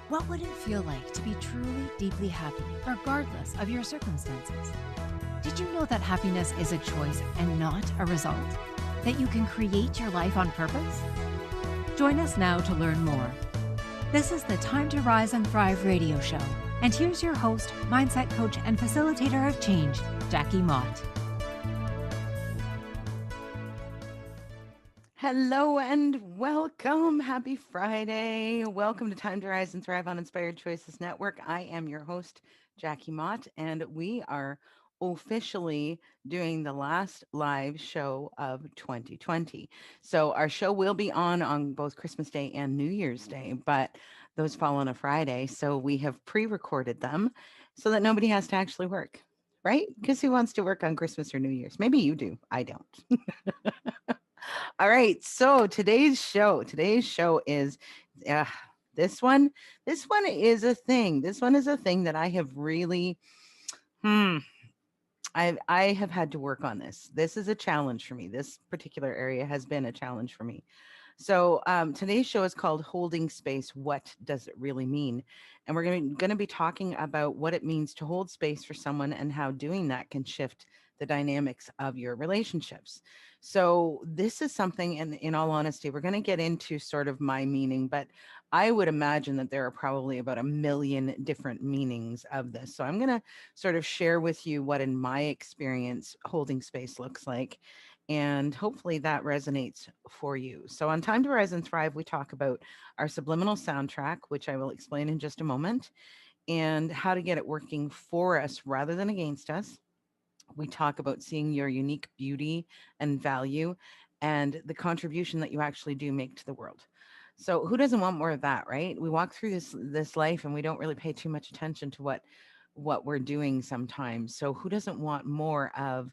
What would it feel like to be truly, deeply happy, regardless of your circumstances? Did you know that happiness is a choice and not a result? That you can create your life on purpose? Join us now to learn more. This is the Time to Rise and Thrive radio show. And here's your host, mindset coach, and facilitator of change, Jackie Mott. Hello and welcome. Happy Friday. Welcome to Time to Rise and Thrive on Inspired Choices Network. I am your host, Jackie Mott, and we are officially doing the last live show of 2020. So our show will be on both Christmas Day and New Year's Day, but those fall on a Friday. So we have pre-recorded them so that nobody has to actually work, right? Because who wants to work on Christmas or New Year's? Maybe you do. I don't. All right. So today's show is uh, this one. This one is a thing. This one is a thing that I have really hmm I have had to work on this. This is a challenge for me. This particular area has been a challenge for me. So today's show is called Holding Space. What does it really mean? And we're going to be talking about what it means to hold space for someone and how doing that can shift the dynamics of your relationships. So this is something, and in all honesty, we're going to get into sort of my meaning, but I would imagine that there are probably about a million different meanings of this. So I'm going to sort of share with you what, in my experience, holding space looks like, and hopefully that resonates for you. So, on Time to Rise and Thrive, we talk about our subliminal soundtrack, which I will explain in just a moment, and how to get it working for us rather than against us. We talk about seeing your unique beauty and value and the contribution that you actually do make to the world. So who doesn't want more of that, right? We walk through this life and we don't really pay too much attention to what we're doing sometimes. So who doesn't want more of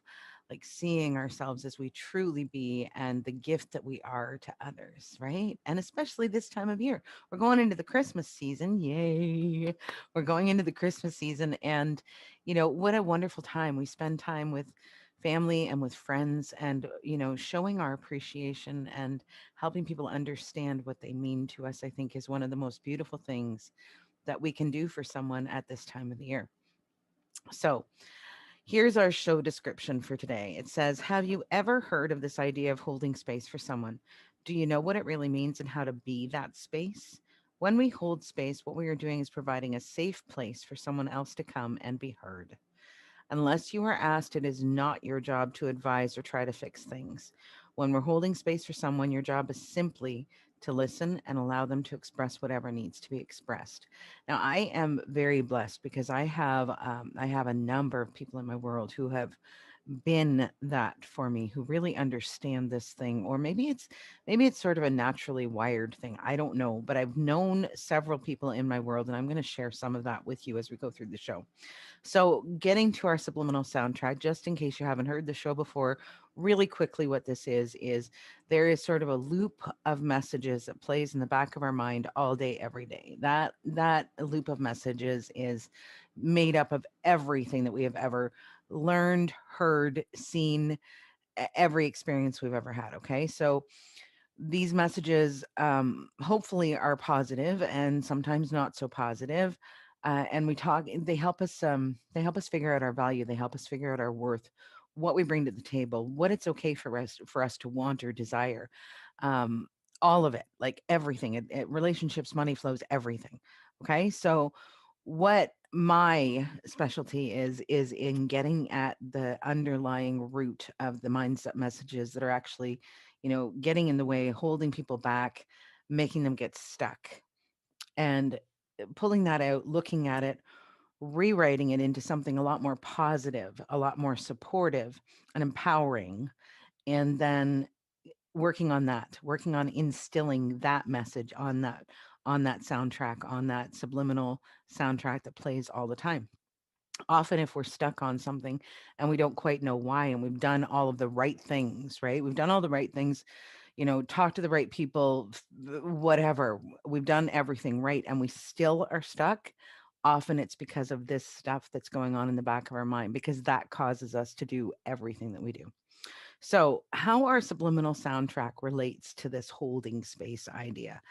like seeing ourselves as we truly be and the gift that we are to others, right? And especially this time of year. We're going into the Christmas season. Yay. We're going into the Christmas season, and what a wonderful time. We spend time with family and with friends, and showing our appreciation and helping people understand what they mean to us, I think, is one of the most beautiful things that we can do for someone at this time of the year. So, here's our show description for today. It says, have you ever heard of this idea of holding space for someone? Do you know what it really means and how to be that space? When we hold space, what we are doing is providing a safe place for someone else to come and be heard. Unless you are asked, it is not your job to advise or try to fix things. When we're holding space for someone, your job is simply to listen and allow them to express whatever needs to be expressed. Now, I am very blessed because I have a number of people in my world who have been that for me, who really understand this thing, or maybe it's sort of a naturally wired thing. I don't know, but I've known several people in my world, and I'm going to share some of that with you as we go through the show. So, getting to our subliminal soundtrack, just in case you haven't heard the show before, really quickly, what this is there is sort of a loop of messages that plays in the back of our mind all day, every day. That loop of messages is made up of everything that we have ever learned, heard, seen, every experience we've ever had. Okay, so these messages hopefully are positive and sometimes not so positive, and they help us figure out our value, they help us figure out our worth, what we bring to the table, what it's okay for us to want or desire, um, all of it, like everything, relationships, money flows, everything. Okay, so what my specialty is in getting at the underlying root of the mindset messages that are actually, getting in the way, holding people back, making them get stuck, and pulling that out, looking at it, rewriting it into something a lot more positive, a lot more supportive and empowering, and then working on instilling that message on that soundtrack, on that subliminal soundtrack that plays all the time. Often, if we're stuck on something and we don't quite know why, and we've done all of the right things, right? We've done all the right things, talk to the right people, whatever. We've done everything right and we still are stuck. Often it's because of this stuff that's going on in the back of our mind, because that causes us to do everything that we do. So, how our subliminal soundtrack relates to this holding space idea.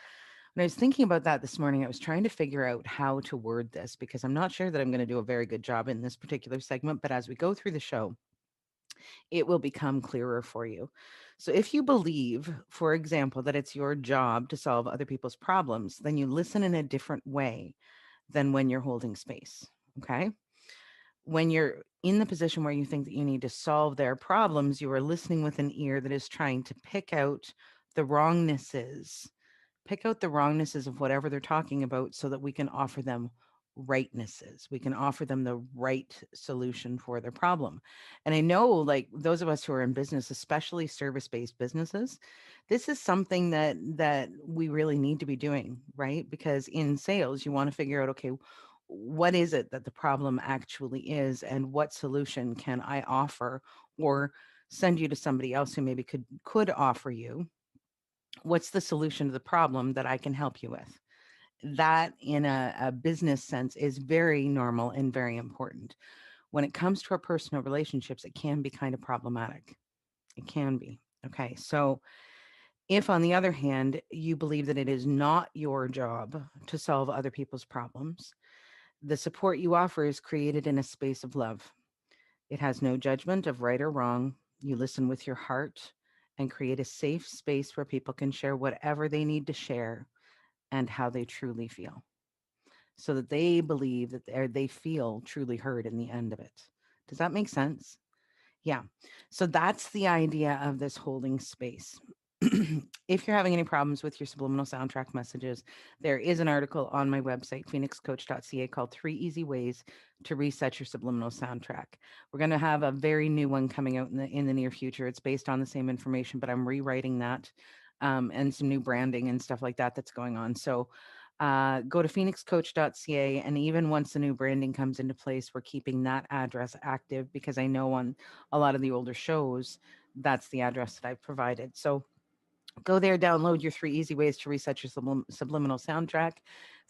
When I was thinking about that this morning, I was trying to figure out how to word this because I'm not sure that I'm going to do a very good job in this particular segment. But as we go through the show, it will become clearer for you. So, if you believe, for example, that it's your job to solve other people's problems, then you listen in a different way than when you're holding space. Okay. When you're in the position where you think that you need to solve their problems, you are listening with an ear that is trying to pick out the wrongnesses of whatever they're talking about so that we can offer them rightnesses. We can offer them the right solution for their problem. And I know, like those of us who are in business, especially service-based businesses, this is something that we really need to be doing, right? Because in sales, you want to figure out, okay, what is it that the problem actually is and what solution can I offer or send you to somebody else who maybe could offer you what's the solution to the problem that I can help you with? That, in a business sense, is very normal and very important. When it comes to our personal relationships, it can be kind of problematic. It can be. Okay. So, if on the other hand, you believe that it is not your job to solve other people's problems, the support you offer is created in a space of love. It has no judgment of right or wrong. You listen with your heart and create a safe space where people can share whatever they need to share and how they truly feel so that they believe that they feel truly heard in the end of it. Does that make sense? Yeah. So that's the idea of this holding space. If you're having any problems with your subliminal soundtrack messages, there is an article on my website, phoenixcoach.ca, called Three Easy Ways to Reset Your Subliminal Soundtrack. We're going to have a very new one coming out in the near future. It's based on the same information, but I'm rewriting that and some new branding and stuff like that that's going on. So go to phoenixcoach.ca. And even once the new branding comes into place, we're keeping that address active because I know on a lot of the older shows, that's the address that I've provided. So go there, download your three easy ways to reset your subliminal soundtrack.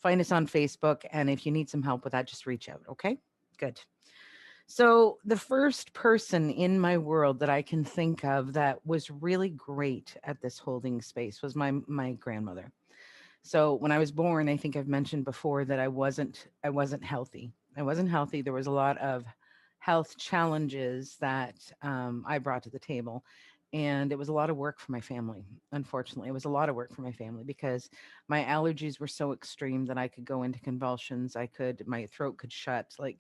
Find us on Facebook. And if you need some help with that, just reach out. Okay. Good. So, the first person in my world that I can think of that was really great at this holding space was my grandmother. So when I was born, I think I've mentioned before that I wasn't healthy. I wasn't healthy. There was a lot of health challenges that I brought to the table, and it was a lot of work for my family. Unfortunately, it was a lot of work for my family because my allergies were so extreme that I could go into convulsions. My throat could shut. Like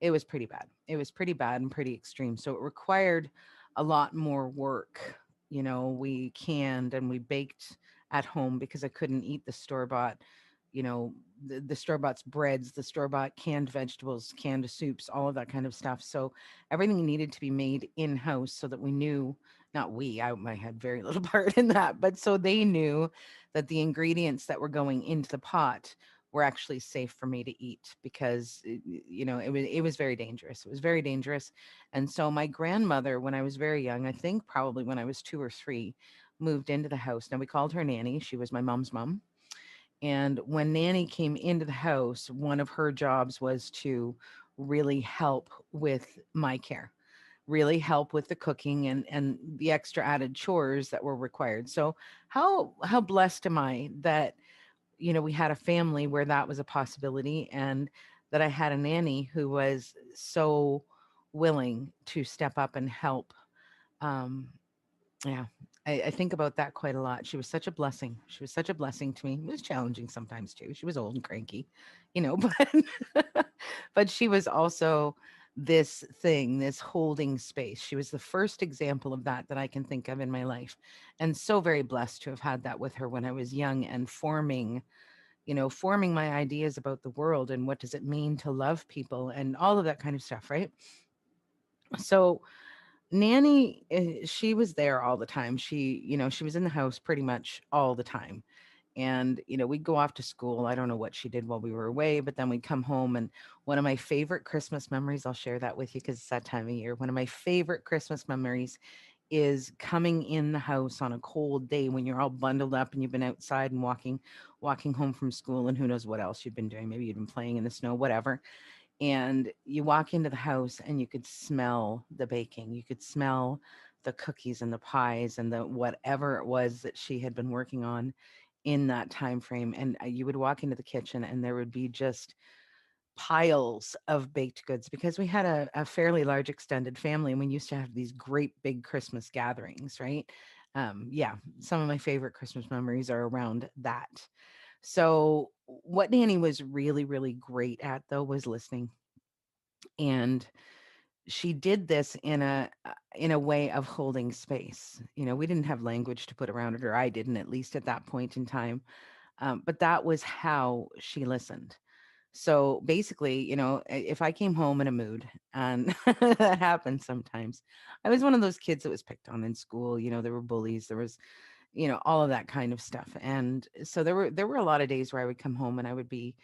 it was pretty bad. It was pretty bad and pretty extreme. So it required a lot more work. We canned and we baked at home because I couldn't eat the store bought, the store bought breads, the store bought canned vegetables, canned soups, all of that kind of stuff. So everything needed to be made in house so that we knew, not we, I had very little part in that, but so they knew that the ingredients that were going into the pot were actually safe for me to eat because it was very dangerous. It was very dangerous. And so my grandmother, when I was very young, I think probably when I was 2 or 3, moved into the house. Now we called her Nanny. She was my mom's mom. And when Nanny came into the house, one of her jobs was to really help with my care, really help with the cooking and the extra added chores that were required. So how blessed am I that we had a family where that was a possibility and that I had a nanny who was so willing to step up and help. Um, yeah, I think about that quite a lot. She was such a blessing. She was such a blessing to me. It was challenging sometimes too. She was old and cranky, but but she was also this holding space. She was the first example of that I can think of in my life. And so very blessed to have had that with her when I was young and forming my ideas about the world and what does it mean to love people and all of that kind of stuff, right? So Nanny, she was there all the time. She was in the house pretty much all the time. And, we'd go off to school. I don't know what she did while we were away, but then we'd come home. And one of my favorite Christmas memories, I'll share that with you because it's that time of year. One of my favorite Christmas memories is coming in the house on a cold day when you're all bundled up and you've been outside and walking home from school and who knows what else you've been doing. Maybe you've been playing in the snow, whatever, and you walk into the house and you could smell the baking. You could smell the cookies and the pies and the whatever it was that she had been working on. in that time frame, and you would walk into the kitchen and there would be just piles of baked goods because we had a fairly large extended family and we used to have these great big Christmas gatherings, right? Yeah, some of my favorite Christmas memories are around that. So, what Nanny was really, really great at though was listening. And she did this in a way of holding space. You know, we didn't have language to put around it, or I didn't, at least at that point in time. But that was how she listened. So basically, you know, if I came home in a mood, and that happens sometimes, I was one of those kids that was picked on in school. You know, there were bullies, there was, you know, all of that kind of stuff. And so there were a lot of days where I would come home and I would be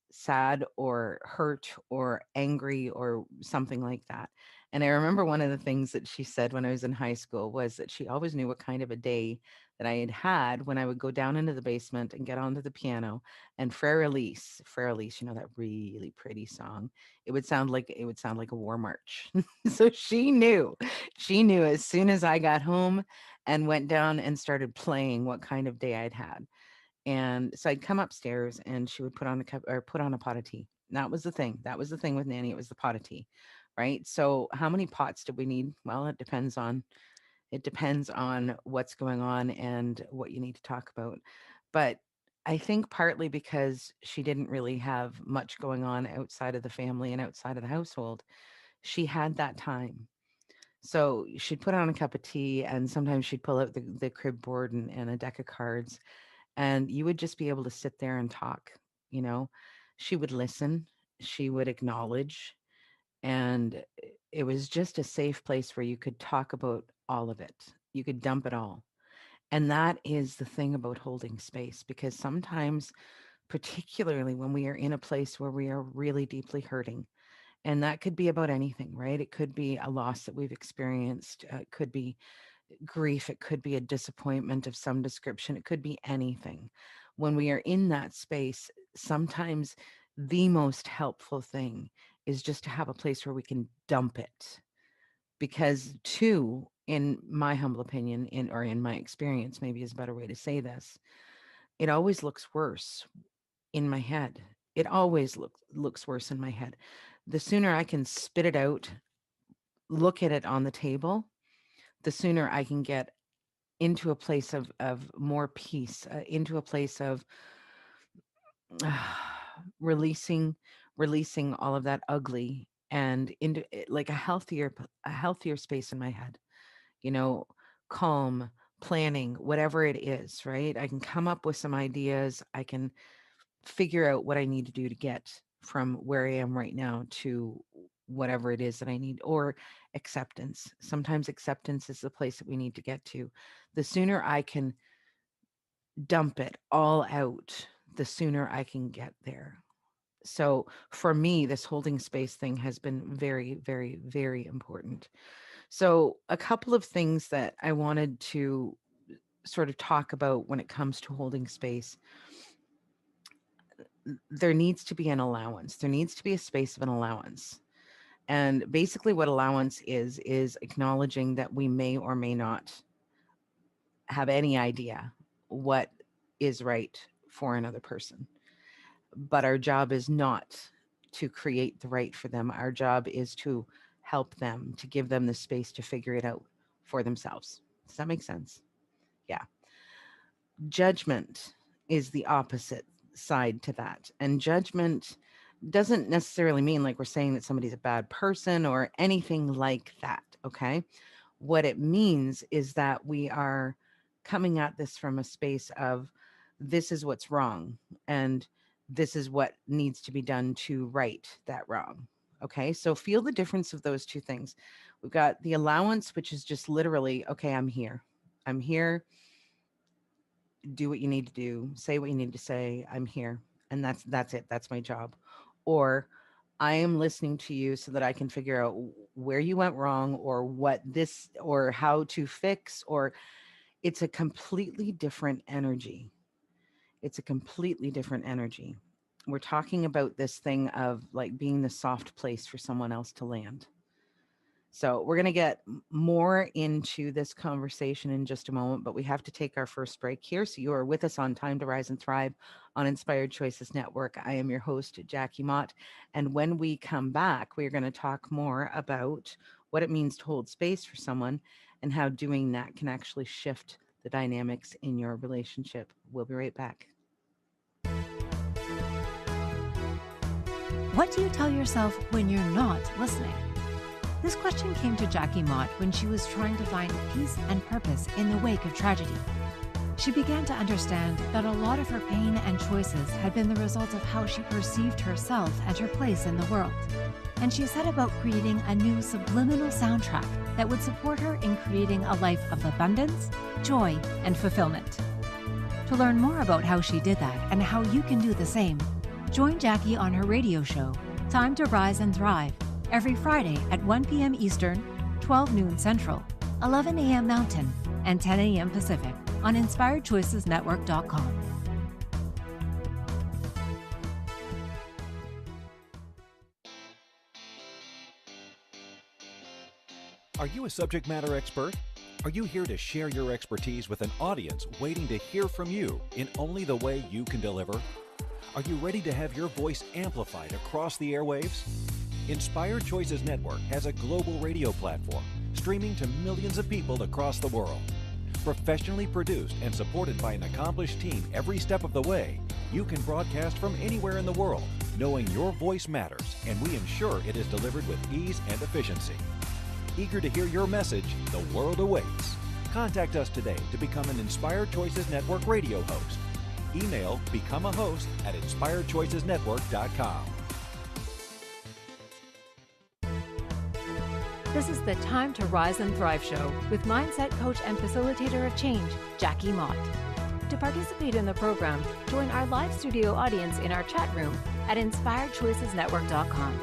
sad or hurt or angry or something like that. And I remember one of the things that she said when I was in high school was that she always knew what kind of a day that I had had when I would go down into the basement and get onto the piano and Frere Elise, you know, that really pretty song. It would sound like a war march. So she knew as soon as I got home and went down and started playing what kind of day I'd had. And so I'd come upstairs and she would put on a cup or put on a pot of tea. That was the thing. That was the thing with Nanny. It was the pot of tea, right? So how many pots did we need? Well, it depends on what's going on and what you need to talk about. But I think partly because she didn't really have much going on outside of the family and outside of the household, she had that time. So she'd put on a cup of tea and sometimes she'd pull out the crib board and a deck of cards and you would just be able to sit there and talk, you know. She would listen, she would acknowledge, and it was just a safe place where you could talk about all of it. You could dump it all. And that is the thing about holding space because sometimes, particularly when we are in a place where we are really deeply hurting, and that could be about anything, right? It could be a loss that we've experienced, it could be grief, it could be a disappointment of some description, it could be anything. When we are in that space, sometimes the most helpful thing is just to have a place where we can dump it. Because, two, in my humble opinion, in my experience, maybe is a better way to say this, it always looks worse in my head. It always looks worse in my head. The sooner I can spit it out, look at it on the table, the sooner I can get into a place of more peace, into a place of releasing releasing all of that ugly and into like a healthier space in my head. You know, calm, planning, whatever it is, right? I can come up with some ideas. I can figure out what I need to do to get from where I am right now to whatever it is that I need, or acceptance. Sometimes acceptance is the place that we need to get to. The sooner I can dump it all out, the sooner I can get there. So for me, this holding space thing has been very, very, very important. So, a couple of things that I wanted to sort of talk about when it comes to holding space. There needs to be an allowance. There needs to be a space of an allowance. And basically, what allowance is acknowledging that we may or may not have any idea what is right for another person. But our job is not to create the right for them. Our job is to help them, to give them the space to figure it out for themselves. Does that make sense? Yeah. Judgment is the opposite side to that. And judgment doesn't necessarily mean like we're saying that somebody's a bad person or anything like that. Okay. What it means is that we are coming at this from a space of this is what's wrong and this is what needs to be done to right that wrong. Okay. So feel the difference of those two things. We've got the allowance, which is just literally, okay, I'm here. I'm here, do what you need to do, say what you need to say. I'm here. And that's it. That's my job. Or I am listening to you so that I can figure out where you went wrong or what this or how to fix or it's a completely different energy. It's a completely different energy. We're talking about this thing of like being the soft place for someone else to land. So we're going to get more into this conversation in just a moment, but we have to take our first break here. So you are with us on Time to Rise and Thrive on Inspired Choices Network. I am your host, Jackie Mott. And when we come back, we're going to talk more about what it means to hold space for someone and how doing that can actually shift the dynamics in your relationship. We'll be right back. What do you tell yourself when you're not listening? This question came to Jackie Mott when she was trying to find peace and purpose in the wake of tragedy. She began to understand that a lot of her pain and choices had been the result of how she perceived herself and her place in the world. And she set about creating a new subliminal soundtrack that would support her in creating a life of abundance, joy, and fulfillment. To learn more about how she did that and how you can do the same, join Jackie on her radio show, Time to Rise and Thrive, every Friday at 1 p.m. Eastern, 12 noon Central, 11 a.m. Mountain, and 10 a.m. Pacific on InspiredChoicesNetwork.com. Are you a subject matter expert? Are you here to share your expertise with an audience waiting to hear from you in only the way you can deliver? Are you ready to have your voice amplified across the airwaves? Inspired Choices Network has a global radio platform streaming to millions of people across the world. Professionally produced and supported by an accomplished team every step of the way, you can broadcast from anywhere in the world, knowing your voice matters, and we ensure it is delivered with ease and efficiency. Eager to hear your message, the world awaits. Contact us today to become an Inspired Choices Network radio host. Email become a host at inspiredchoicesnetwork.com. This is the Time to Rise and Thrive show with mindset coach and facilitator of change, Jackie Mott. To participate in the program, join our live studio audience in our chat room at inspiredchoicesnetwork.com.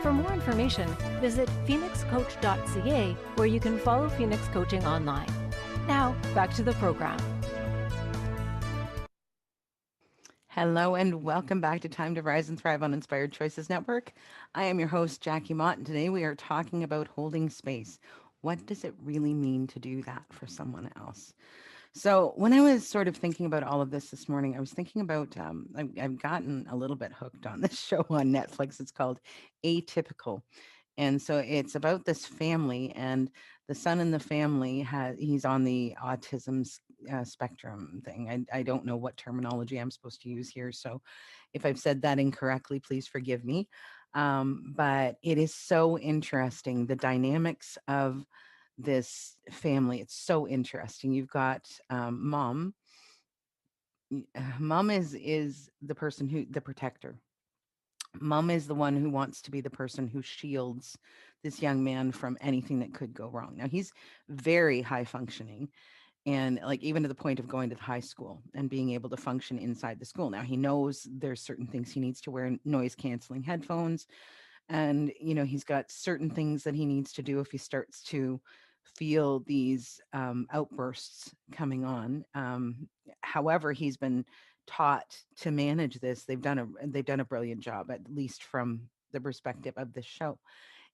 For more information, visit phoenixcoach.ca, where you can follow Phoenix Coaching online. Now, back to the program. Hello and welcome back to Time to Rise and Thrive on Inspired Choices Network. I am your host, Jackie Mott, and today we are talking about holding space. What does it really mean to do that for someone else? So when I was sort of thinking about all of this morning, I was thinking about, I've gotten a little bit hooked on this show on Netflix. It's called Atypical. And so it's about this family, and the son in the family he's on the autism spectrum thing. I don't know what terminology I'm supposed to use here. So if I've said that incorrectly, please forgive me. But it is so interesting, the dynamics of this family. It's so interesting. You've got mom. Mom is the person the protector. Mom is the one who wants to be the person who shields this young man from anything that could go wrong. Now he's very high functioning, and like even to the point of going to the high school and being able to function inside the school. Now he knows there's certain things he needs to wear noise canceling headphones, and he's got certain things that he needs to do if he starts to feel these outbursts coming on. However, he's been taught to manage this. They've done a brilliant job, at least from the perspective of this show.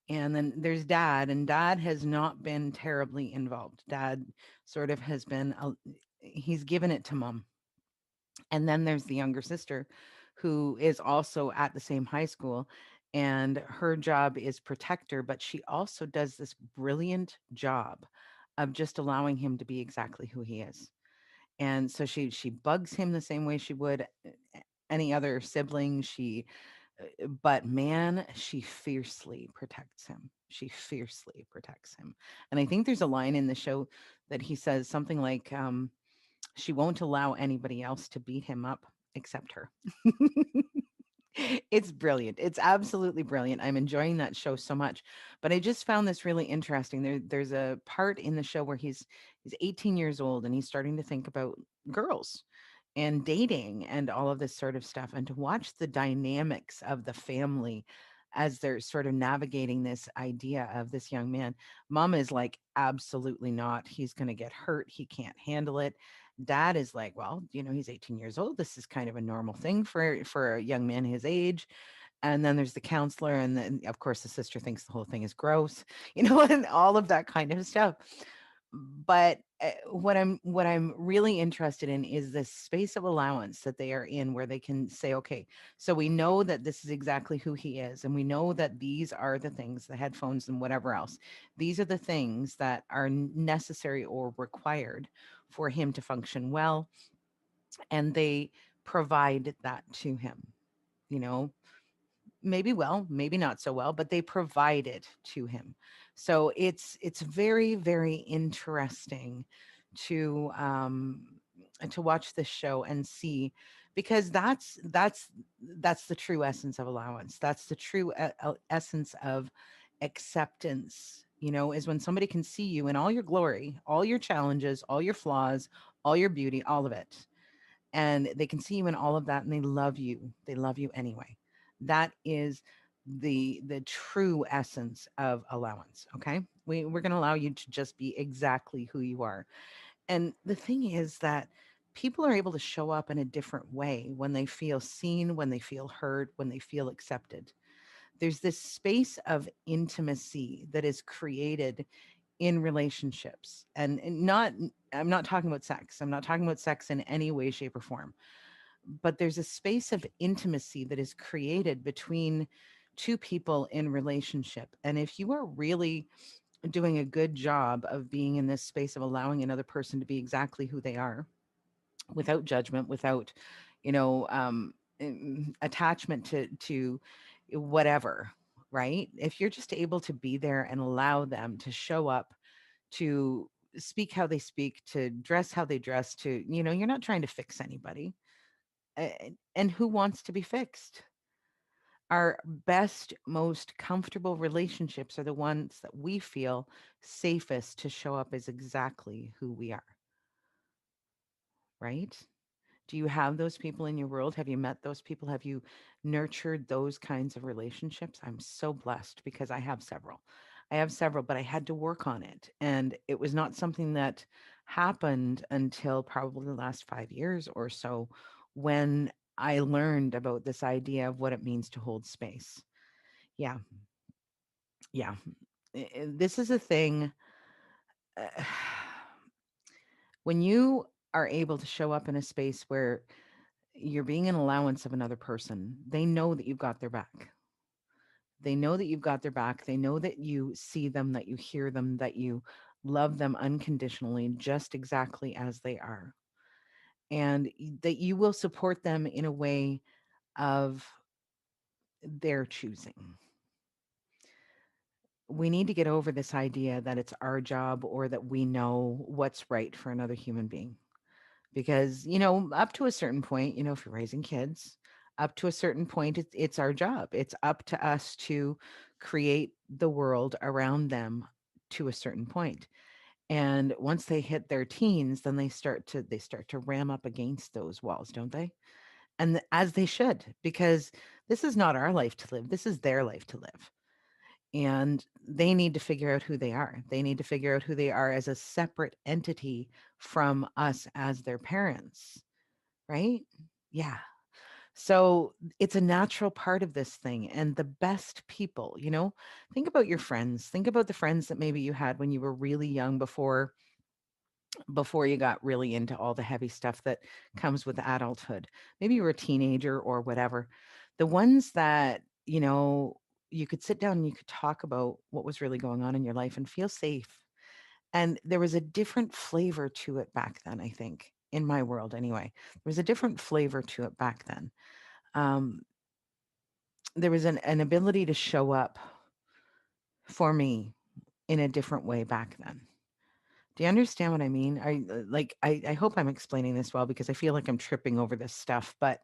And then there's dad, and dad has not been terribly involved. Dad sort of has been he's given it to mom. And then there's the younger sister, who is also at the same high school, and her job is protector, but she also does this brilliant job of just allowing him to be exactly who he is. And so she bugs him the same way she would any other sibling. But man, she fiercely protects him. She fiercely protects him. And I think there's a line in the show that he says something like, she won't allow anybody else to beat him up except her. It's brilliant. It's absolutely brilliant. I'm enjoying that show so much. But I just found this really interesting. There's a part in the show where he's 18 years old, and he's starting to think about girls and dating and all of this sort of stuff, and to watch the dynamics of the family as they're sort of navigating this idea of this young man. Mom is like, absolutely not. He's going to get hurt. He can't handle it. Dad is like, well, he's 18 years old. This is kind of a normal thing for a young man his age. And then there's the counselor, and then of course the sister thinks the whole thing is gross, and all of that kind of stuff. But what I'm really interested in is this space of allowance that they are in, where they can say, okay, so we know that this is exactly who he is, and we know that these are the things, the headphones and whatever else, these are the things that are necessary or required for him to function well, and they provide that to him, you know maybe well, maybe not so well, but they provide it to him. So it's very, very interesting to watch this show and see, because that's the true essence of allowance. That's the true essence of acceptance. Is when somebody can see you in all your glory, all your challenges, all your flaws, all your beauty, all of it, and they can see you in all of that, and they love you. They love you anyway. That is the true essence of allowance. Okay, we're going to allow you to just be exactly who you are. And the thing is that people are able to show up in a different way when they feel seen, when they feel heard, when they feel accepted. There's this space of intimacy that is created in relationships, and not, I'm not talking about sex. I'm not talking about sex in any way, shape, or form, but there's a space of intimacy that is created between two people in relationship. And if you are really doing a good job of being in this space of allowing another person to be exactly who they are, without judgment, without, attachment to whatever, right? If you're just able to be there and allow them to show up, to speak how they speak, to dress how they dress, to, you're not trying to fix anybody. And who wants to be fixed? Our best, most comfortable relationships are the ones that we feel safest to show up as exactly who we are, right? Do you have those people in your world? Have you met those people? Have you nurtured those kinds of relationships? I'm so blessed because I have several. I have several, but I had to work on it. And it was not something that happened until probably the last 5 years or so, when I learned about this idea of what it means to hold space. Yeah. Yeah. This is a thing. uh, when you are able to show up in a space where you're being an allowance of another person, they know that you've got their back. They know that you've got their back. They know that you see them, that you hear them, that you love them unconditionally, just exactly as they are. And that you will support them in a way of their choosing. We need to get over this idea that it's our job or that we know what's right for another human being. Because, up to a certain point, if you're raising kids, up to a certain point, it's our job. It's up to us to create the world around them to a certain point. And once they hit their teens, then they start to ram up against those walls, don't they? And as they should, because this is not our life to live. This is their life to live. And they need to figure out who they are. They need to figure out who they are as a separate entity from us as their parents, right? Yeah. So it's a natural part of this thing. And the best people, think about your friends. Think about the friends that maybe you had when you were really young, before you got really into all the heavy stuff that comes with adulthood. Maybe you were a teenager or whatever. The ones that, you could sit down and you could talk about what was really going on in your life and feel safe. And there was a different flavor to it back then, I think, in my world anyway. There was a different flavor to it back then. Um, there was an ability to show up for me in a different way back then. Do you understand what I mean? I hope I'm explaining this well, because I feel like I'm tripping over this stuff, but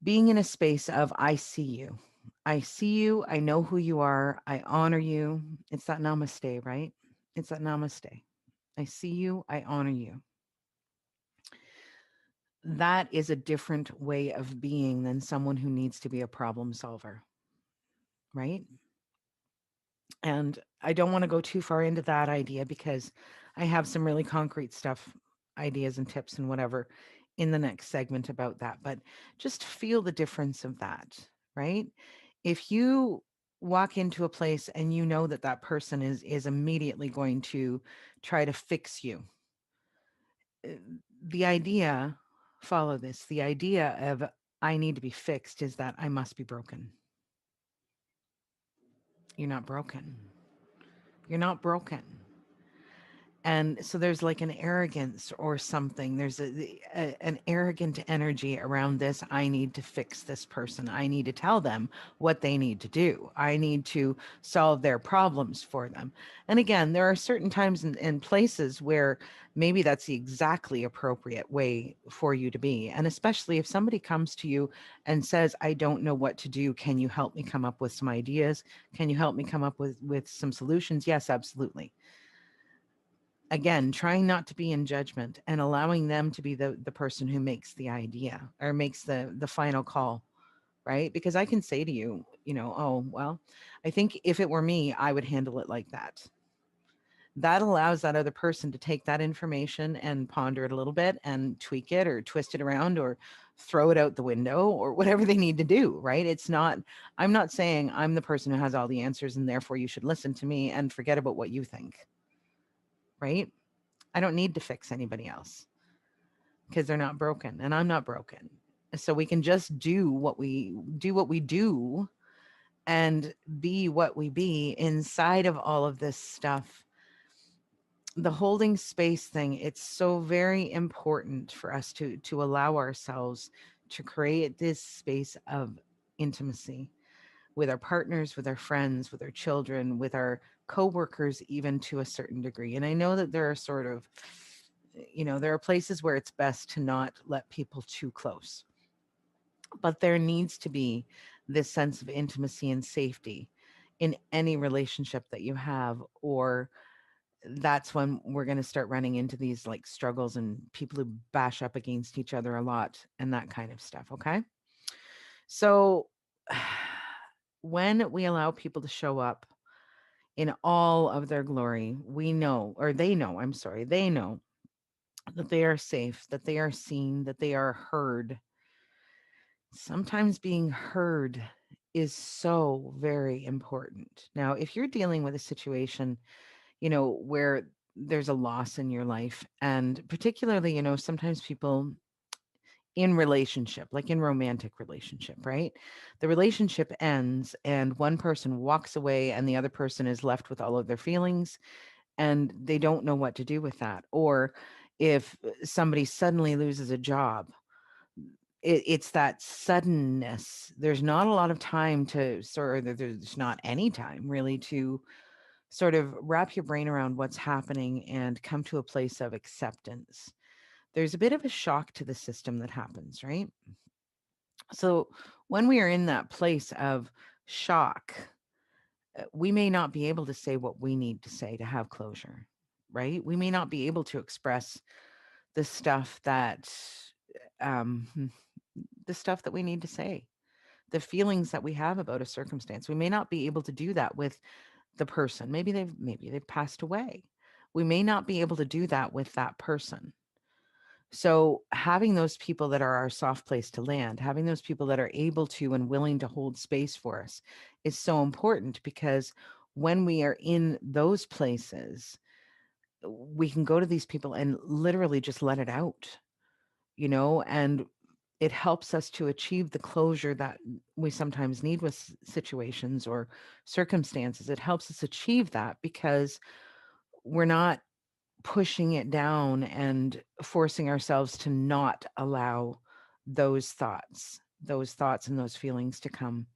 being in a space of, I see you. I see you. I know who you are. I honor you. It's that namaste, right? It's that namaste. I see you. I honor you. That is a different way of being than someone who needs to be a problem solver, right? And I don't want to go too far into that idea, because I have some really concrete stuff, ideas and tips and whatever in the next segment about that, but just feel the difference of that, right? If you walk into a place and you know that that person is immediately going to try to fix you, uh, the idea, follow this, the idea of I need to be fixed is that I must be broken. You're not broken. You're not broken. And so there's like an arrogance or something. There's an arrogant energy around this. I need to fix this person. I need to tell them what they need to do. I need to solve their problems for them. And again, there are certain times and places where maybe that's the exactly appropriate way for you to be. And especially if somebody comes to you and says, I don't know what to do. Can you help me come up with some ideas? Can you help me come up with some solutions? Yes, absolutely. Again, trying not to be in judgment and allowing them to be the person who makes the idea or makes the final call, right? Because I can say to you, oh, well, I think if it were me, I would handle it like that. That allows that other person to take that information and ponder it a little bit and tweak it or twist it around or throw it out the window or whatever they need to do, right? I'm not saying I'm the person who has all the answers and therefore you should listen to me and forget about what you think, right? I don't need to fix anybody else because they're not broken and I'm not broken. So we can just do and be what we be inside of all of this stuff. The holding space thing, it's so very important for us to allow ourselves to create this space of intimacy with our partners, with our friends, with our children, with our coworkers, even to a certain degree. And I know that there are sort of, there are places where it's best to not let people too close, but there needs to be this sense of intimacy and safety in any relationship that you have, or that's when we're going to start running into these like struggles and people who bash up against each other a lot and that kind of stuff. Okay. So, when we allow people to show up in all of their glory, we know, or they know, I'm sorry, they know that they are safe, that they are seen, that they are heard. Sometimes being heard is so very important. Now, if you're dealing with a situation, where there's a loss in your life, and particularly, sometimes people in relationship, like in romantic relationship, right? The relationship ends and one person walks away and the other person is left with all of their feelings and they don't know what to do with that. Or if somebody suddenly loses a job, it's that suddenness. There's not a lot of time to sort of, there's not any time really to sort of wrap your brain around what's happening and come to a place of acceptance. There's a bit of a shock to the system that happens, right? So when we are in that place of shock, we may not be able to say what we need to say to have closure, right? We may not be able to express the stuff that um the stuff that we need to say, the feelings that we have about a circumstance. We may not be able to do that with the person. Maybe they've passed away. We may not be able to do that with that person. So having those people that are our soft place to land, having those people that are able to and willing to hold space for us is so important, because when we are in those places, we can go to these people and literally just let it out, and it helps us to achieve the closure that we sometimes need with situations or circumstances. It helps us achieve that because we're not pushing it down and forcing ourselves to not allow those thoughts and those feelings to come.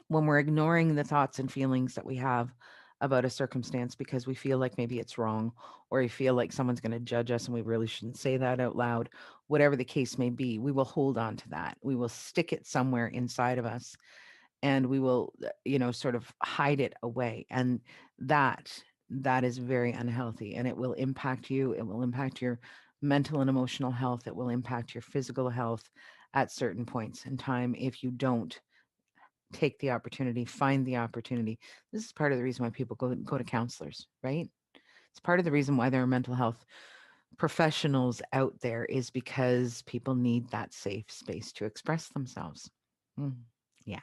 When we're ignoring the thoughts and feelings that we have about a circumstance because we feel like maybe it's wrong, or we feel like someone's going to judge us and we really shouldn't say that out loud, whatever the case may be, we will hold on to that. We will stick it somewhere inside of us and we will, sort of hide it away. And that that is very unhealthy, and it will impact you. It will impact your mental and emotional health. It will impact your physical health at certain points in time if you don't take the opportunity, find the opportunity. This is part of the reason why people go to counselors, right? It's part of the reason why there are mental health professionals out there is because people need that safe space to express themselves. Mm, yeah.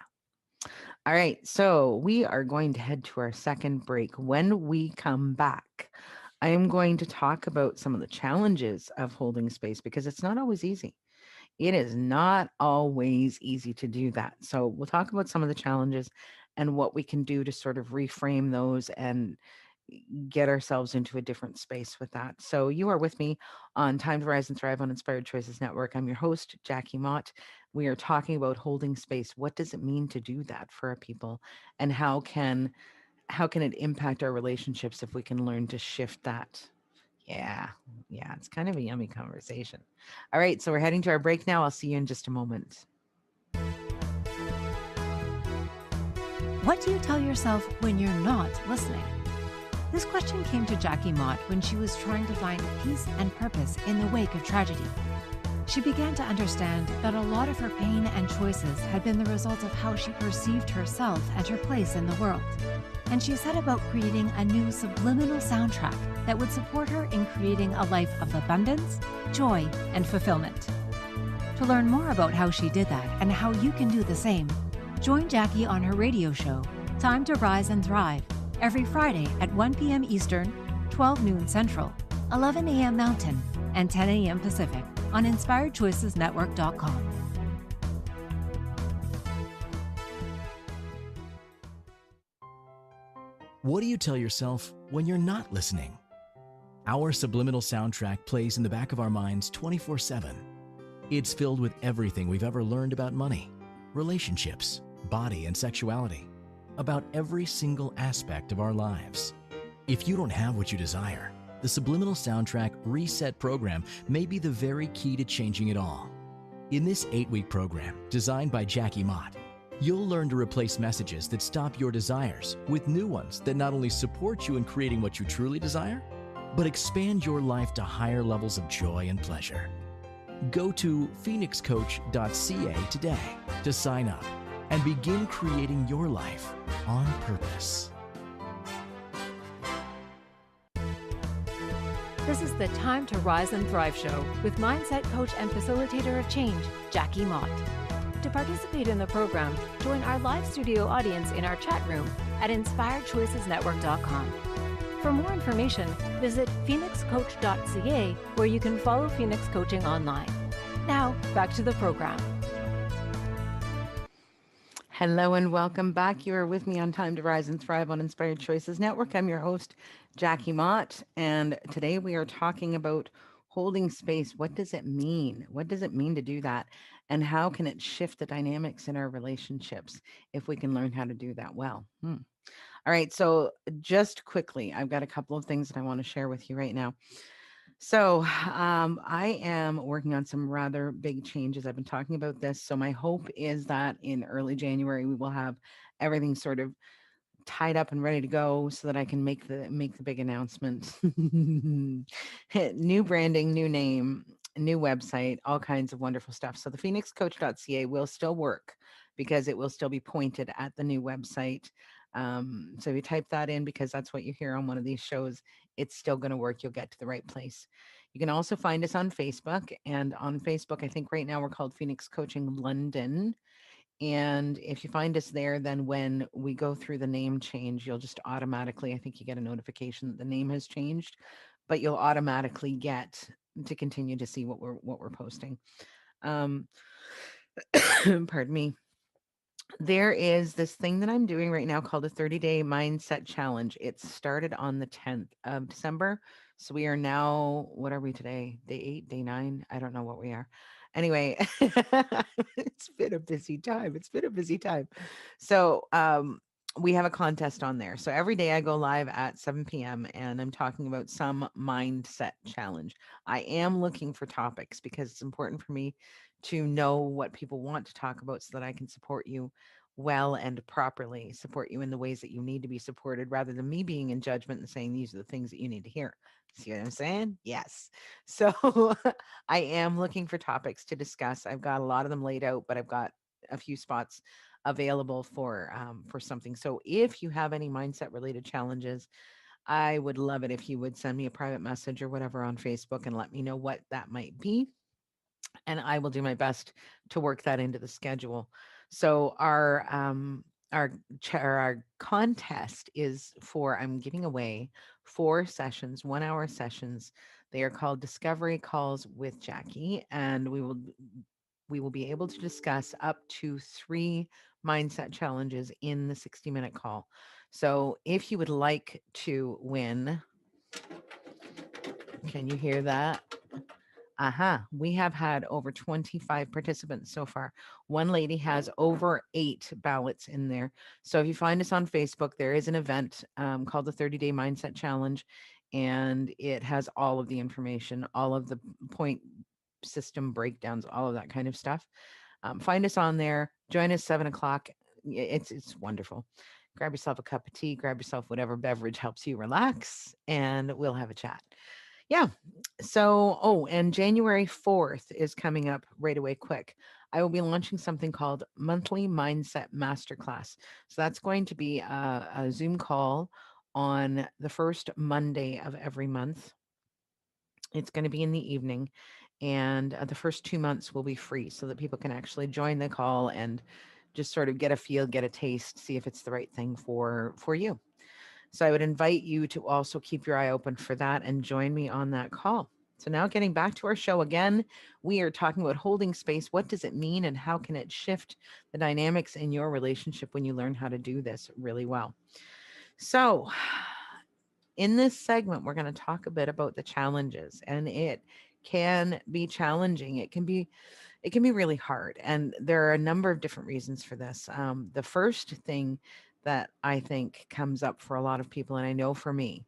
All right. So we are going to head to our second break. When we come back, I am going to talk about some of the challenges of holding space because it's not always easy. It is not always easy to do that. So we'll talk about some of the challenges and what we can do to sort of reframe those and get ourselves into a different space with that. So you are with me on Time to Rise and Thrive on Inspired Choices Network. I'm your host, Jackie Mott. We are talking about holding space. What does it mean to do that for our people? And how can it impact our relationships if we can learn to shift that? Yeah. Yeah, it's kind of a yummy conversation. All right, so we're heading to our break now. I'll see you in just a moment. What do you tell yourself when you're not listening? This question came to Jackie Mott when she was trying to find peace and purpose in the wake of tragedy. She began to understand that a lot of her pain and choices had been the result of how she perceived herself and her place in the world. And she set about creating a new subliminal soundtrack that would support her in creating a life of abundance, joy, and fulfillment. To learn more about how she did that and how you can do the same, join Jackie on her radio show, Time to Rise and Thrive, every Friday at 1 p.m. Eastern, 12 noon Central, 11 a.m. Mountain, and 10 a.m. Pacific on InspiredChoicesNetwork.com. What do you tell yourself when you're not listening? Our subliminal soundtrack plays in the back of our minds 24/7. It's filled with everything we've ever learned about money, relationships, body, and sexuality, about every single aspect of our lives. If you don't have what you desire, the Subliminal Soundtrack Reset program may be the very key to changing it all. In this 8-week program, designed by Jackie Mott, you'll learn to replace messages that stop your desires with new ones that not only support you in creating what you truly desire, but expand your life to higher levels of joy and pleasure. Go to phoenixcoach.ca today to sign up and begin creating your life on purpose. This is the Time to Rise and Thrive show with mindset coach and facilitator of change, Jackie Mott. To participate in the program, join our live studio audience in our chat room at InspiredChoicesNetwork.com. For more information, visit phoenixcoach.ca, where you can follow Phoenix Coaching online. Now, back to the program. Hello and welcome back. You are with me on Time to Rise and Thrive on Inspired Choices Network. I'm your host, Jackie Mott, and today we are talking about holding space. What does it mean? What does it mean to do that? And how can it shift the dynamics in our relationships if we can learn how to do that well? All right, so just quickly, I've got a couple of things that I want to share with you right now. So, I am working on some rather big changes. I've been talking about this. So, my hope is that in early January, we will have everything sort of tied up and ready to go so that I can make the big announcement. New branding, new name, new website, all kinds of wonderful stuff. So, the phoenixcoach.ca will still work because it will still be pointed at the new website. So, if you type that in, because that's what you hear on one of these shows, it's still going to work. You'll get to the right place. You can also find us on Facebook. And on Facebook, I think right now we're called Phoenix Coaching London. And if you find us there, then when we go through the name change, you'll just automatically, I think you get a notification that the name has changed, but you'll automatically get to continue to see what we're posting. Um, pardon me. There is this thing that I'm doing right now called a 30-day mindset challenge. It started on the 10th of December. So we are now, what are we today? Day 8, day 9? I don't know what we are. Anyway, it's been a busy time. It's been a busy time. So we have a contest on there. So every day I go live at 7 p.m. and I'm talking about some mindset challenge. I am looking for topics because it's important for me to know what people want to talk about so that I can support you well and properly, support you in the ways that you need to be supported rather than me being in judgment and saying these are the things that you need to hear. See what I'm saying? Yes. So I am looking for topics to discuss. I've got a lot of them laid out, but I've got a few spots available for something. So if you have any mindset related challenges, I would love it if you would send me a private message or whatever on Facebook and let me know what that might be. And I will do my best to work that into the schedule. So our contest is for I'm giving away 4 sessions, 1 hour sessions. They are called Discovery Calls with Jackie, and we will be able to discuss up to 3 mindset challenges in the 60-minute call. So if you would like to win, can you hear that? We have had over 25 participants so far. One lady has over 8 ballots in there. So if you find us on Facebook, there is an event called the 30-Day Mindset Challenge, and it has all of the information, all of the point system breakdowns, all of that kind of stuff. Find us on there. Join us 7 o'clock. It's wonderful. Grab yourself a cup of tea. Grab yourself whatever beverage helps you relax, and we'll have a chat. Yeah. So, and January 4th is coming up right away quick. I will be launching something called Monthly Mindset Masterclass. So that's going to be a Zoom call on the first Monday of every month. It's going to be in the evening, and the first 2 months will be free so that people can actually join the call and just sort of get a feel, get a taste, see if it's the right thing for you. So I would invite you to also keep your eye open for that and join me on that call. So now getting back to our show again, we are talking about holding space. What does it mean and how can it shift the dynamics in your relationship when you learn how to do this really well? So in this segment, we're going to talk a bit about the challenges, and it can be challenging. It can be really hard, and there are a number of different reasons for this. The first thing that I think comes up for a lot of people, and I know for me,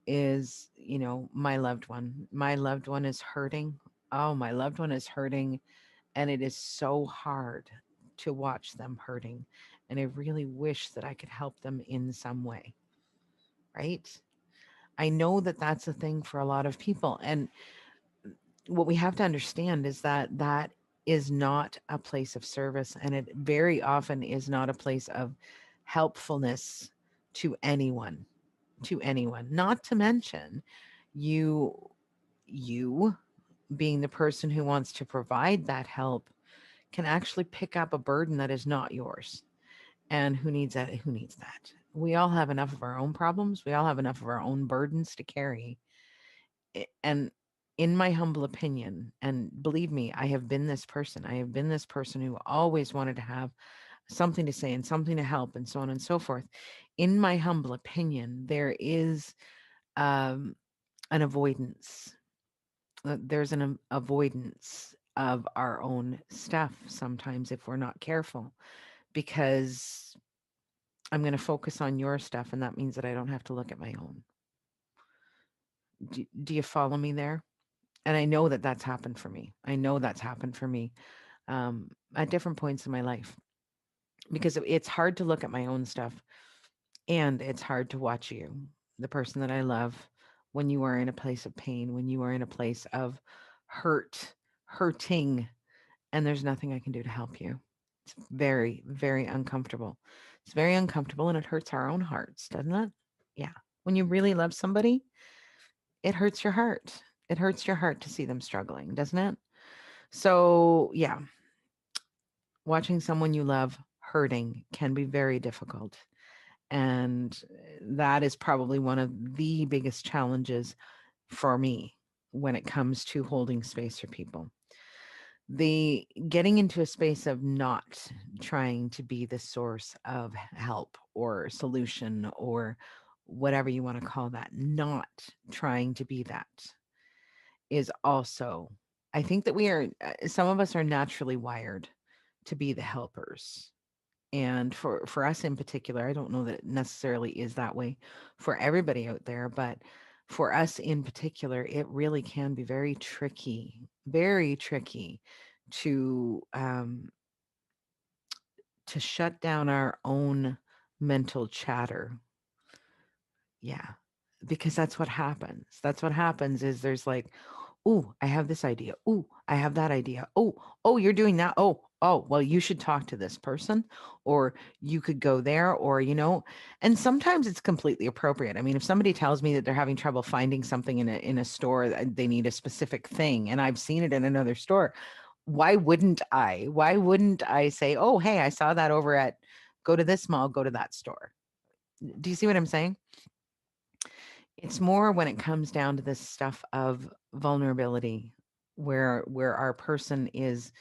is my loved one. My loved one is hurting. Oh, my loved one is hurting, and it is so hard to watch them hurting. And I really wish that I could help them in some way, right? I know that that's a thing for a lot of people. And what we have to understand is that that is not a place of service, and it very often is not a place of helpfulness to anyone, not to mention you you being the person who wants to provide that help can actually pick up a burden that is not yours. And who needs that? We all have enough of our own problems. We all have enough of our own burdens to carry. And in my humble opinion, and believe me, I have been this person. I have been this person who always wanted to have something to say and something to help and so on and so forth. In my humble opinion, there is um, an avoidance. There's an avoidance of our own stuff sometimes if we're not careful, because I'm going to focus on your stuff, and that means that I don't have to look at my own. Do you follow me there? And I know that that's happened for me. I know that's happened for me at different points in my life, because it's hard to look at my own stuff, and it's hard to watch you, the person that I love, when you are in a place of pain, when you are in a place of hurting, and there's nothing I can do to help you. It's very, very uncomfortable. It's very uncomfortable, and it hurts our own hearts, doesn't it? Yeah. When you really love somebody, it hurts your heart. It hurts your heart to see them struggling, doesn't it? So, yeah, watching someone you love hurting can be very difficult. And that is probably one of the biggest challenges for me when it comes to holding space for people. The getting into a space of not trying to be the source of help or solution or whatever you want to call that, not trying to be that is also, I think that we are, some of us are naturally wired to be the helpers. And for us in particular, I don't know that it necessarily is that way for everybody out there, but for us in particular, it really can be very tricky to shut down our own mental chatter. Yeah, because that's what happens. That's what happens is there's like, oh, I have this idea. Oh, I have that idea. Oh, you're doing that. oh, well, you should talk to this person, or you could go there, or, and sometimes it's completely appropriate. I mean, if somebody tells me that they're having trouble finding something in a store, they need a specific thing, and I've seen it in another store, why wouldn't I say, oh, hey, I saw that over at, go to this mall, go to that store. Do you see what I'm saying? It's more when it comes down to this stuff of vulnerability, where our person is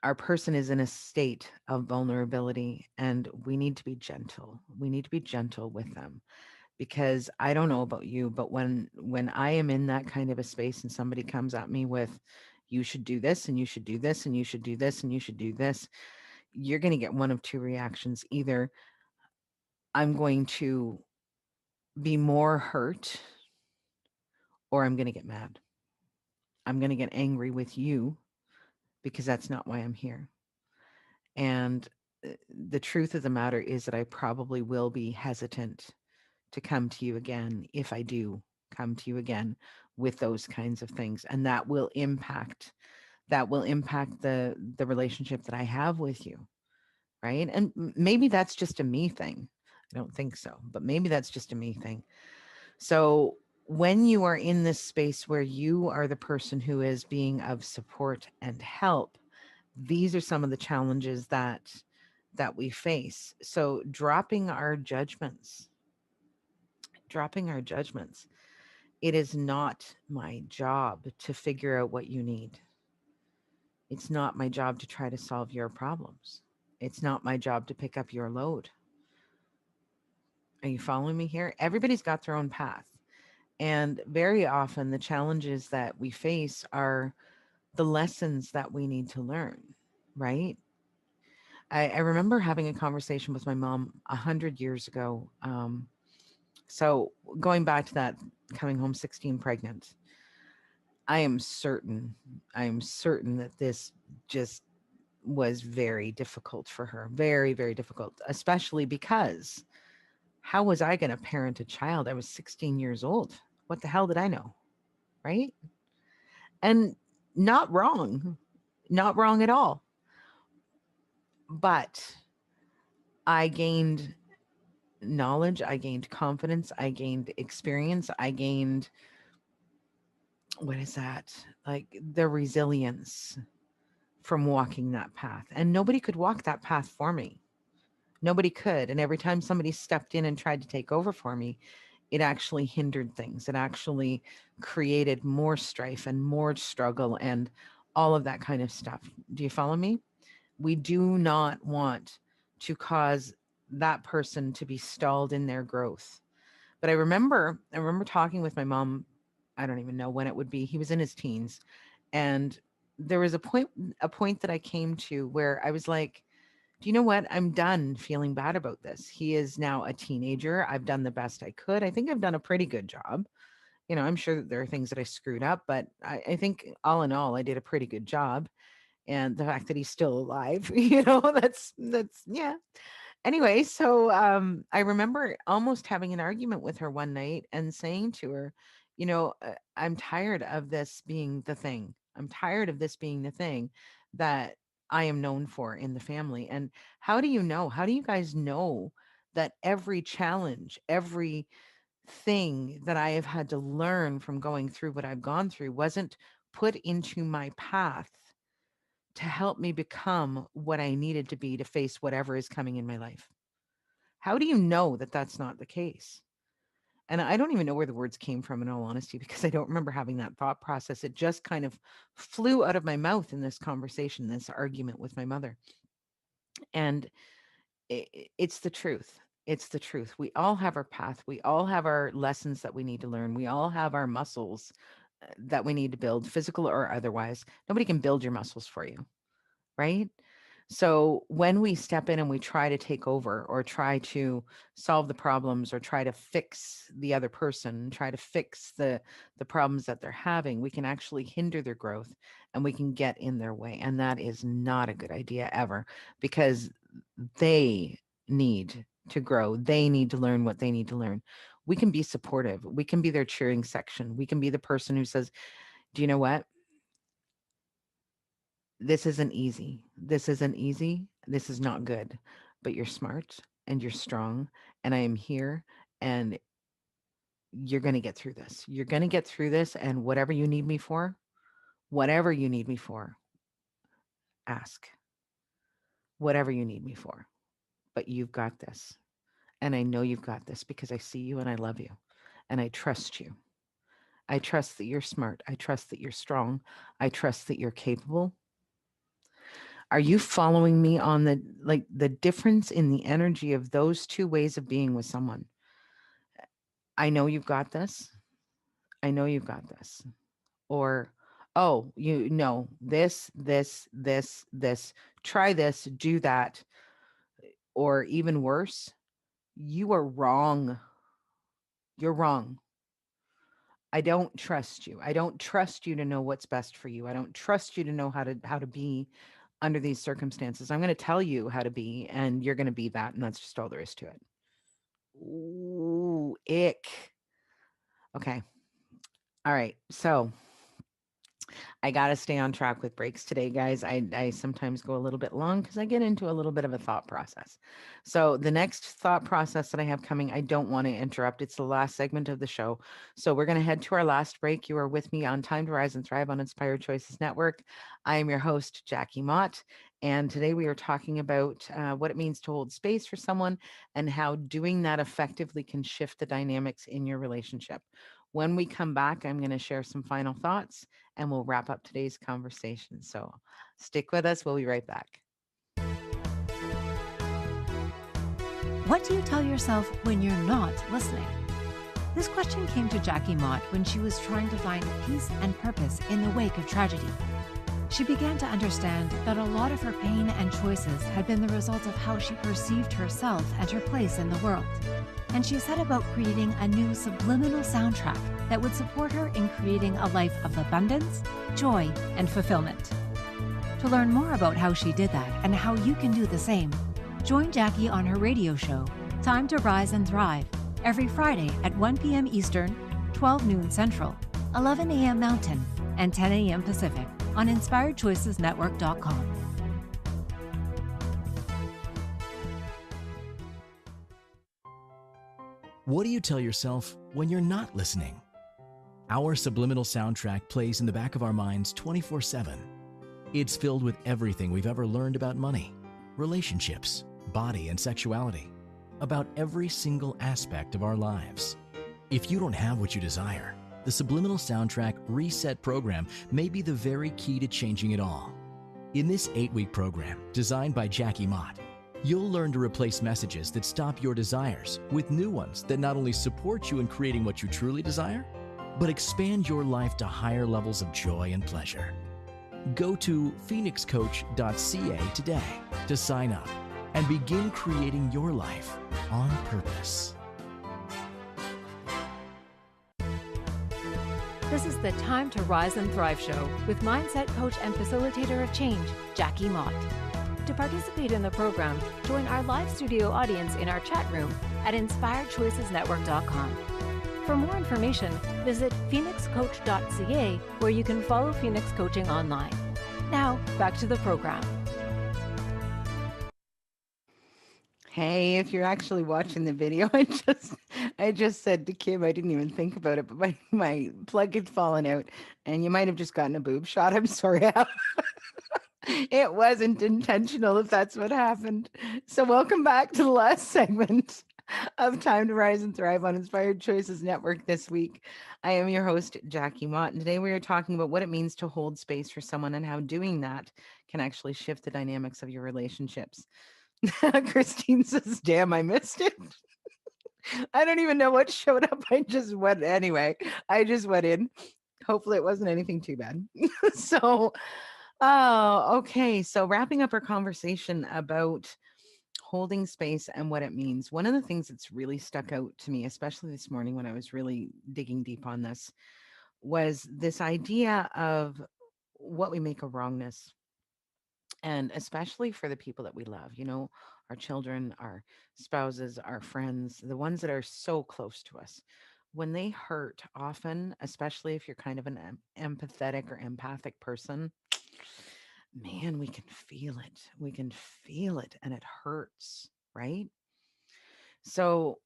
in a state of vulnerability, and we need to be gentle. We need to be gentle with them, because I don't know about you, but when I am in that kind of a space and somebody comes at me with, you should do this and you should do this and you should do this and you should do this, you're going to get one of two reactions. Either I'm going to be more hurt, or I'm going to get mad. I'm going to get angry with you, because that's not why I'm here. And the truth of the matter is that I probably will be hesitant to come to you again, if I do come to you again with those kinds of things. And that will impact the relationship that I have with you, right? And maybe that's just a me thing. I don't think so, but maybe that's just a me thing. So when you are in this space where you are the person who is being of support and help, these are some of the challenges that we face. So dropping our judgments. It is not my job to figure out what you need. It's not my job to try to solve your problems. It's not my job to pick up your load. Are you following me here? Everybody's got their own path. And very often the challenges that we face are the lessons that we need to learn, right? I remember having a conversation with my mom 100 years ago. So going back to that, coming home 16 pregnant, I am certain, I am certain that this just was very difficult for her. Very, very difficult, especially because how was I going to parent a child? I was 16 years old. What the hell did I know? Right. And not wrong, not wrong at all. But I gained knowledge, I gained confidence, I gained experience, I gained, what is that? Like the resilience from walking that path. And nobody could walk that path for me. Nobody could. And every time somebody stepped in and tried to take over for me, it actually hindered things. It actually created more strife and more struggle and all of that kind of stuff. Do you follow me? We do not want to cause that person to be stalled in their growth. But I remember talking with my mom. I don't even know when it would be. He was in his teens, and there was a point that I came to where I was like, do you know what? I'm done feeling bad about this. He is now a teenager. I've done the best I could. I think I've done a pretty good job. I'm sure that there are things that I screwed up, but I think all in all, I did a pretty good job. And the fact that he's still alive, that's yeah. Anyway, so I remember almost having an argument with her one night and saying to her, I'm tired of this being the thing. I'm tired of this being the thing that I am known for in the family. And how do you know? How do you guys know that every challenge, every thing that I have had to learn from going through what I've gone through wasn't put into my path to help me become what I needed to be to face whatever is coming in my life? How do you know that that's not the case? And I don't even know where the words came from, in all honesty, because I don't remember having that thought process. It just kind of flew out of my mouth in this conversation, this argument with my mother. And it's the truth. It's the truth. We all have our path. We all have our lessons that we need to learn. We all have our muscles that we need to build, physical or otherwise. Nobody can build your muscles for you, right? So when we step in and we try to take over or try to solve the problems or try to fix the other person, try to fix the problems that they're having, we can actually hinder their growth and we can get in their way. And that is not a good idea ever, because they need to grow. They need to learn what they need to learn. We can be supportive. We can be their cheering section. We can be the person who says, do you know what? This isn't easy. This isn't easy. This is not good. But you're smart and you're strong. And I am here and you're going to get through this. You're going to get through this. And whatever you need me for, ask. Whatever you need me for. But you've got this. And I know you've got this because I see you and I love you. And I trust you. I trust that you're smart. I trust that you're strong. I trust that you're capable. Are you following me on the difference in the energy of those two ways of being with someone? I know you've got this. I know you've got this. Or, oh, you know, this, try this, do that. Or even worse, you are wrong. You're wrong. I don't trust you. I don't trust you to know what's best for you. I don't trust you to know how to be under these circumstances. I'm going to tell you how to be and you're going to be that and that's just all there is to it. Ooh, ick. Okay. All right. So, I got to stay on track with breaks today, guys. I sometimes go a little bit long because I get into a little bit of a thought process. So, the next thought process that I have coming, I don't want to interrupt. It's the last segment of the show. So, we're going to head to our last break. You are with me on Time to Rise and Thrive on Inspired Choices Network. I am your host, Jackie Mott. And today we are talking about what it means to hold space for someone and how doing that effectively can shift the dynamics in your relationship. When we come back, I'm going to share some final thoughts and we'll wrap up today's conversation. So stick with us. We'll be right back. What do you tell yourself when you're not listening? This question came to Jackie Mott when she was trying to find peace and purpose in the wake of tragedy. She began to understand that a lot of her pain and choices had been the result of how she perceived herself and her place in the world. And she set about creating a new subliminal soundtrack that would support her in creating a life of abundance, joy, and fulfillment. To learn more about how she did that and how you can do the same, join Jackie on her radio show, Time to Rise and Thrive, every Friday at 1 p.m. Eastern, 12 noon Central, 11 a.m. Mountain, and 10 a.m. Pacific on InspiredChoicesNetwork.com. What do you tell yourself when you're not listening? Our subliminal soundtrack plays in the back of our minds 24/7. It's filled with everything we've ever learned about money, relationships, body, and sexuality, about every single aspect of our lives. If you don't have what you desire, the Subliminal Soundtrack Reset program may be the very key to changing it all. In this 8-week program, designed by Jackie Mott, you'll learn to replace messages that stop your desires with new ones that not only support you in creating what you truly desire, but expand your life to higher levels of joy and pleasure. Go to phoenixcoach.ca today to sign up and begin creating your life on purpose. This is the Time to Rise and Thrive show with mindset coach and facilitator of change, Jackie Mott. To participate in the program, join our live studio audience in our chat room at InspiredChoicesNetwork.com. For more information, visit phoenixcoach.ca where you can follow Phoenix Coaching online. Now, back to the program. Hey, if you're actually watching the video, I just said to Kim, I didn't even think about it, but my plug had fallen out and you might have just gotten a boob shot. I'm sorry. It wasn't intentional if that's what happened. So welcome back to the last segment of Time to Rise and Thrive on Inspired Choices Network this week. I am your host, Jackie Mott, and today we are talking about what it means to hold space for someone and how doing that can actually shift the dynamics of your relationships. Christine says, damn, I missed it. I don't even know what showed up. I just went in. Hopefully it wasn't anything too bad. So, okay. So wrapping up our conversation about holding space and what it means. One of the things that's really stuck out to me, especially this morning when I was really digging deep on this, was this idea of what we make a wrongness. And especially for the people that we love, our children, our spouses, our friends, the ones that are so close to us. When they hurt, often, especially if you're kind of an empathetic or empathic person, man, we can feel it. We can feel it and it hurts, right? So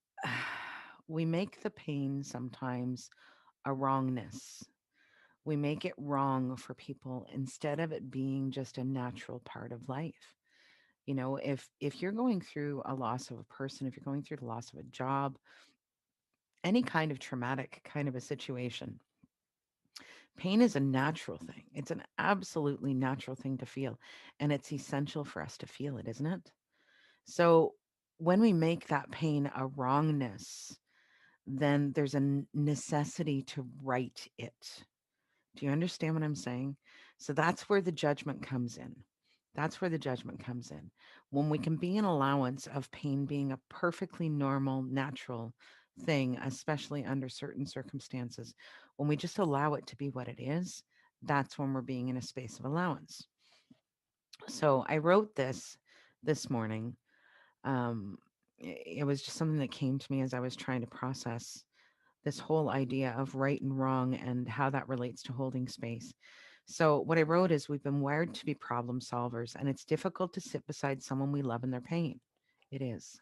we make the pain sometimes a wrongness. We make it wrong for people instead of it being just a natural part of life. If you're going through a loss of a person, if you're going through the loss of a job, any kind of traumatic kind of a situation, pain is a natural thing. It's an absolutely natural thing to feel, and it's essential for us to feel it, isn't it? So when we make that pain a wrongness, then there's a necessity to right it. Do you understand what I'm saying? So that's where the judgment comes in. That's where the judgment comes in. When we can be an allowance of pain being a perfectly normal, natural thing, especially under certain circumstances, when we just allow it to be what it is, that's when we're being in a space of allowance. So I wrote this morning. It was just something that came to me as I was trying to process this whole idea of right and wrong and how that relates to holding space. So, what I wrote is we've been wired to be problem solvers, and it's difficult to sit beside someone we love in their pain. It is.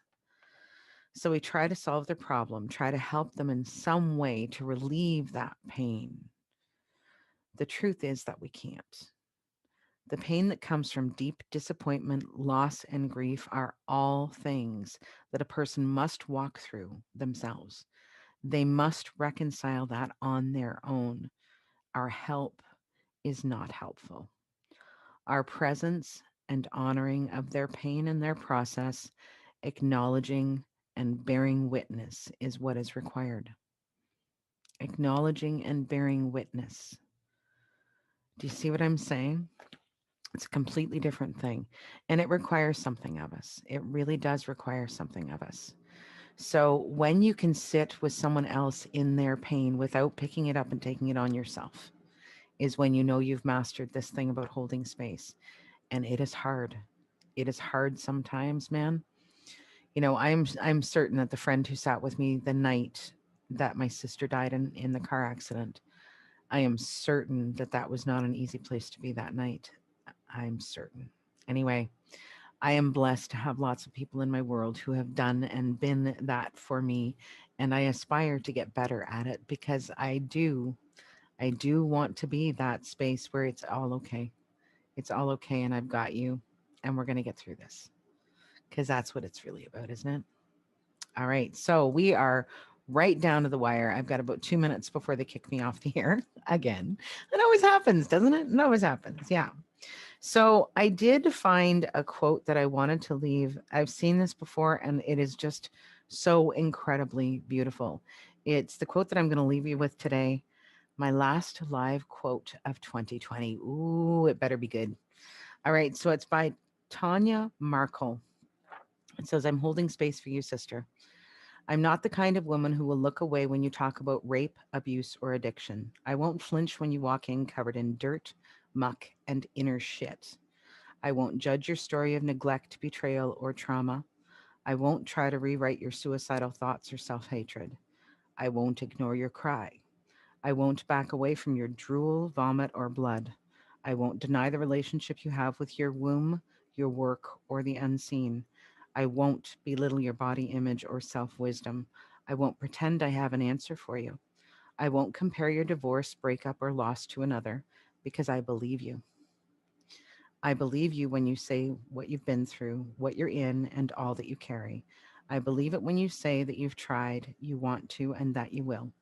So, we try to solve their problem, try to help them in some way to relieve that pain. The truth is that we can't. The pain that comes from deep disappointment, loss, and grief are all things that a person must walk through themselves. They must reconcile that on their own. Our help is not helpful. Our presence and honoring of their pain and their process, acknowledging and bearing witness is what is required. Acknowledging and bearing witness. Do you see what I'm saying? It's a completely different thing. And it requires something of us. It really does require something of us. So when you can sit with someone else in their pain without picking it up and taking it on yourself, is when you know you've mastered this thing about holding space. And it is hard. It is hard sometimes, man. I'm certain that the friend who sat with me the night that my sister died in the car accident, I am certain that that was not an easy place to be that night. I'm certain. Anyway, I am blessed to have lots of people in my world who have done and been that for me, and I aspire to get better at it because I do want to be that space where it's all okay. It's all okay, and I've got you, and we're going to get through this because that's what it's really about, isn't it? All right. So we are right down to the wire. I've got about 2 minutes before they kick me off the air again. It always happens, doesn't it? It always happens. Yeah. So I did find a quote that I wanted to leave. I've seen this before, and it is just so incredibly beautiful. It's the quote that I'm going to leave you with today. My last live quote of 2020. Ooh, it better be good. All right. So it's by Tanya Markle. It says, I'm holding space for you, sister. I'm not the kind of woman who will look away when you talk about rape, abuse, or addiction. I won't flinch when you walk in covered in dirt, muck, and inner shit. I won't judge your story of neglect, betrayal, or trauma. I won't try to rewrite your suicidal thoughts or self hatred. I won't ignore your cry. I won't back away from your drool, vomit, or blood. I won't deny the relationship you have with your womb, your work, or the unseen. I won't belittle your body image or self wisdom. I won't pretend I have an answer for you. I won't compare your divorce, breakup, or loss to another because I believe you. I believe you when you say what you've been through, what you're in, and all that you carry. I believe it when you say that you've tried, you want to, and that you will,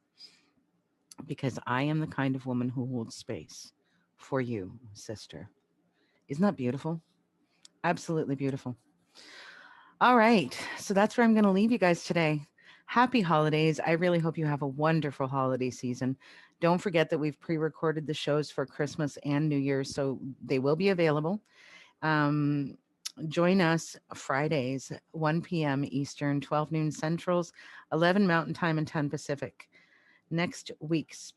because I am the kind of woman who holds space for you, sister. Isn't that beautiful? Absolutely beautiful. All right. So that's where I'm going to leave you guys today. Happy holidays. I really hope you have a wonderful holiday season. Don't forget that we've pre recorded the shows for Christmas and New Year's, so they will be available. Um, Join us Fridays, 1 p.m. Eastern, 12 noon Centrals, 11 Mountain Time, and 10 Pacific. Next week's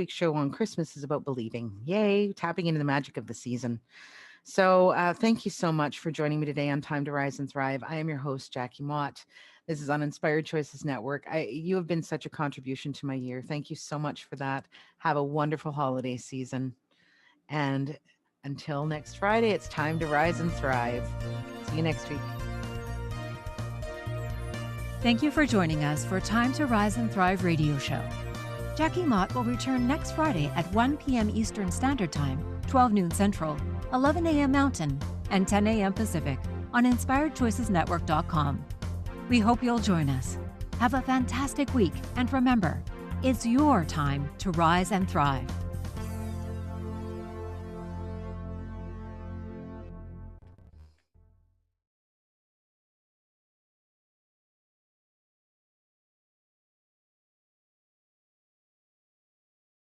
show on Christmas is about believing. Yay, tapping into the magic of the season. So thank you so much for joining me today on Time to Rise and Thrive. I am your host, Jackie Mott. This is on Inspired Choices Network. You have been such a contribution to my year. Thank you so much for that. Have a wonderful holiday season. And Until next Friday, it's time to rise and thrive. See you next week. Thank you for joining us for Time to Rise and Thrive radio show. Jackie Mott will return next Friday at 1 p.m. Eastern Standard Time, 12 noon Central, 11 a.m. Mountain, and 10 a.m. Pacific on InspiredChoicesNetwork.com. We hope you'll join us. Have a fantastic week, and remember, it's your time to rise and thrive.